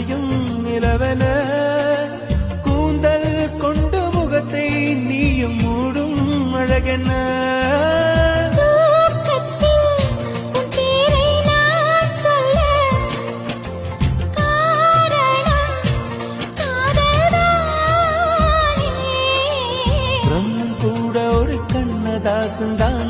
மறையும் நிலவென கூந்தல் கொண்டு முகத்தை நீயும் மூடும் அழகென்ன பிரம்மன் கூட ஒரு கண்ணதாசன் தான்